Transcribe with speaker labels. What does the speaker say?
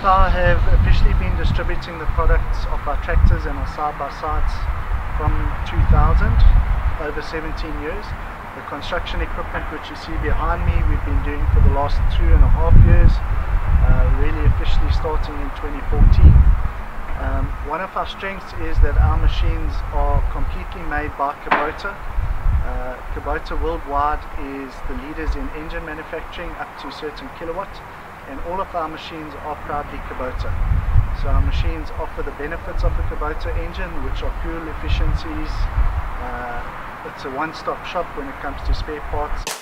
Speaker 1: Car have officially been distributing the products of our tractors and our side-by-sides from 2000, over 17 years. The construction equipment which you see behind me we've been doing for the last 2.5 years, really officially starting in 2014. One of our strengths is that our machines are completely made by Kubota. Kubota worldwide is the leaders in engine manufacturing up to a certain kilowatt, and all of our machines are proudly Kubota. So our machines offer the benefits of the Kubota engine, which are fuel efficiencies. It's a one-stop shop when it comes to spare parts.